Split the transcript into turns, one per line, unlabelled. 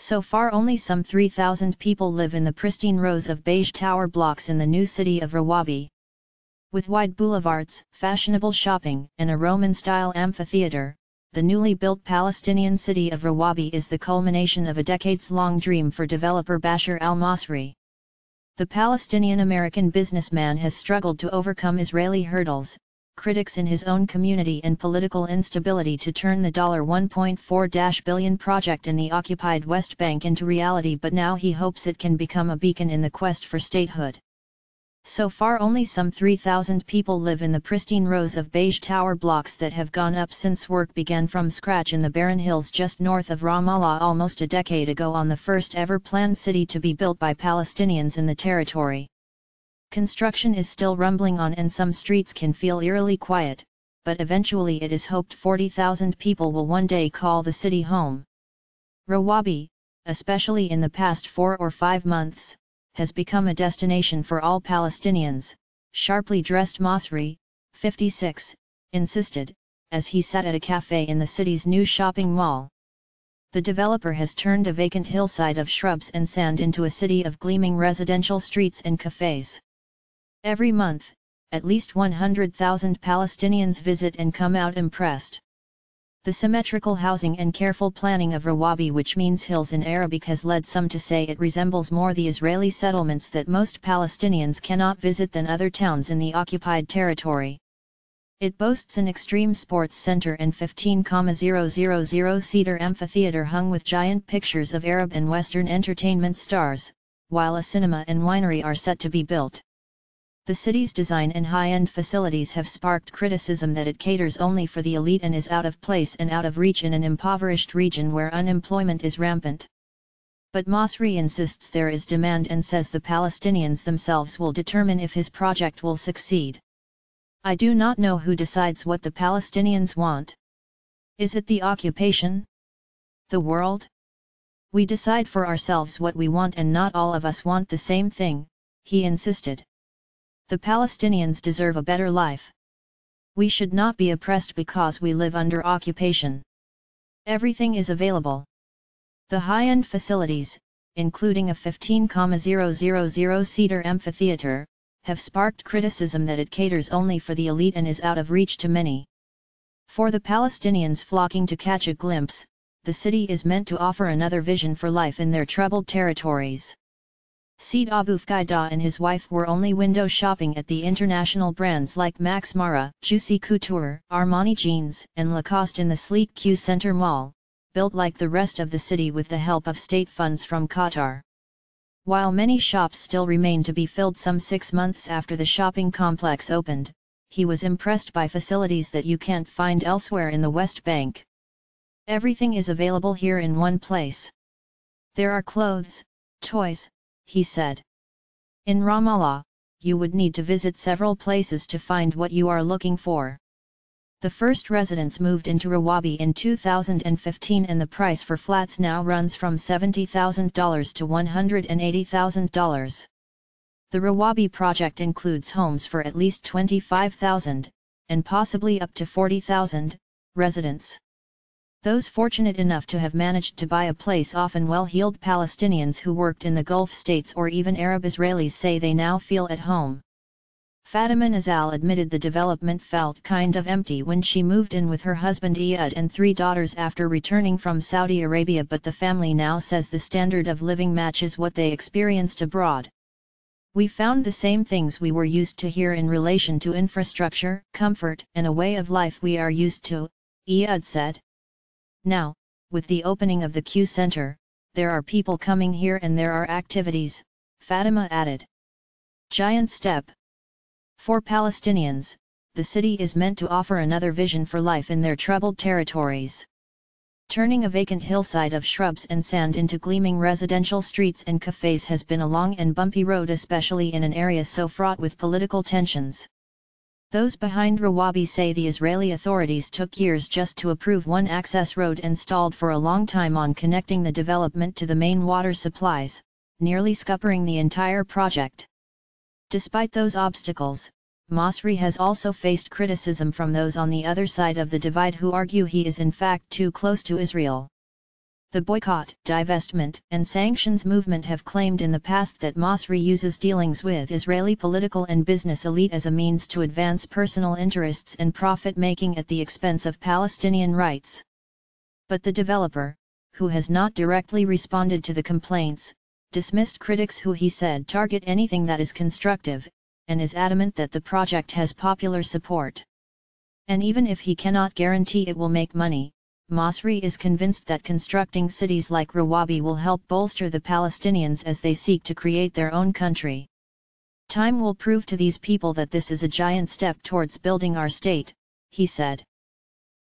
So far only some 3,000 people live in the pristine rows of beige tower blocks in the new city of Rawabi. With wide boulevards, fashionable shopping, and a Roman-style amphitheatre, the newly built Palestinian city of Rawabi is the culmination of a decades-long dream for developer Bashar al-Masri. The Palestinian-American businessman has struggled to overcome Israeli hurdles, critics in his own community and political instability to turn the $1.4 billion project in the occupied West Bank into reality, but now he hopes it can become a beacon in the quest for statehood. So far only some 3,000 people live in the pristine rows of beige tower blocks that have gone up since work began from scratch in the barren hills just north of Ramallah almost a decade ago on the first ever planned city to be built by Palestinians in the territory. Construction is still rumbling on and some streets can feel eerily quiet, but eventually it is hoped 40,000 people will one day call the city home. Rawabi, especially in the past 4 or 5 months, has become a destination for all Palestinians, sharply dressed Masri, 56, insisted, as he sat at a cafe in the city's new shopping mall. The developer has turned a vacant hillside of shrubs and sand into a city of gleaming residential streets and cafes. Every month, at least 100,000 Palestinians visit and come out impressed. The symmetrical housing and careful planning of Rawabi, which means hills in Arabic, has led some to say it resembles more the Israeli settlements that most Palestinians cannot visit than other towns in the occupied territory. It boasts an extreme sports center and 15,000-seater amphitheatre hung with giant pictures of Arab and Western entertainment stars, while a cinema and winery are set to be built. The city's design and high-end facilities have sparked criticism that it caters only for the elite and is out of place and out of reach in an impoverished region where unemployment is rampant. But Masri insists there is demand and says the Palestinians themselves will determine if his project will succeed. I do not know who decides what the Palestinians want. Is it the occupation? The world? We decide for ourselves what we want, and not all of us want the same thing, he insisted. The Palestinians deserve a better life. We should not be oppressed because we live under occupation. Everything is available. The high-end facilities, including a 15,000-seater amphitheatre, have sparked criticism that it caters only for the elite and is out of reach to many. For the Palestinians flocking to catch a glimpse, the city is meant to offer another vision for life in their troubled territories. Said Abu Fqaida and his wife were only window shopping at the international brands like Max Mara, Juicy Couture, Armani Jeans, and Lacoste in the sleek Q Center Mall, built like the rest of the city with the help of state funds from Qatar. While many shops still remain to be filled some 6 months after the shopping complex opened, he was impressed by facilities that you can't find elsewhere in the West Bank. Everything is available here in one place. There are clothes, toys, he said. In Ramallah, you would need to visit several places to find what you are looking for. The first residents moved into Rawabi in 2015 and the price for flats now runs from $70,000 to $180,000. The Rawabi project includes homes for at least 25,000, and possibly up to 40,000, residents. Those fortunate enough to have managed to buy a place, often well-heeled Palestinians who worked in the Gulf states or even Arab Israelis, say they now feel at home. Fatima Nazal admitted the development felt kind of empty when she moved in with her husband Iyad and 3 daughters after returning from Saudi Arabia, but the family now says the standard of living matches what they experienced abroad. We found the same things we were used to here in relation to infrastructure, comfort, and a way of life we are used to, Iyad said. Now, with the opening of the Q Center, there are people coming here and there are activities, Fatima added. Giant step. For Palestinians, the city is meant to offer another vision for life in their troubled territories. Turning a vacant hillside of shrubs and sand into gleaming residential streets and cafes has been a long and bumpy road, especially in an area so fraught with political tensions. Those behind Rawabi say the Israeli authorities took years just to approve one access road and stalled for a long time on connecting the development to the main water supplies, nearly scuppering the entire project. Despite those obstacles, Masri has also faced criticism from those on the other side of the divide who argue he is in fact too close to Israel. The boycott, divestment, and sanctions movement have claimed in the past that Masri uses dealings with Israeli political and business elite as a means to advance personal interests and profit-making at the expense of Palestinian rights. But the developer, who has not directly responded to the complaints, dismissed critics who he said target anything that is constructive, and is adamant that the project has popular support. And even if he cannot guarantee it will make money, Masri is convinced that constructing cities like Rawabi will help bolster the Palestinians as they seek to create their own country. Time will prove to these people that this is a giant step towards building our state, he said.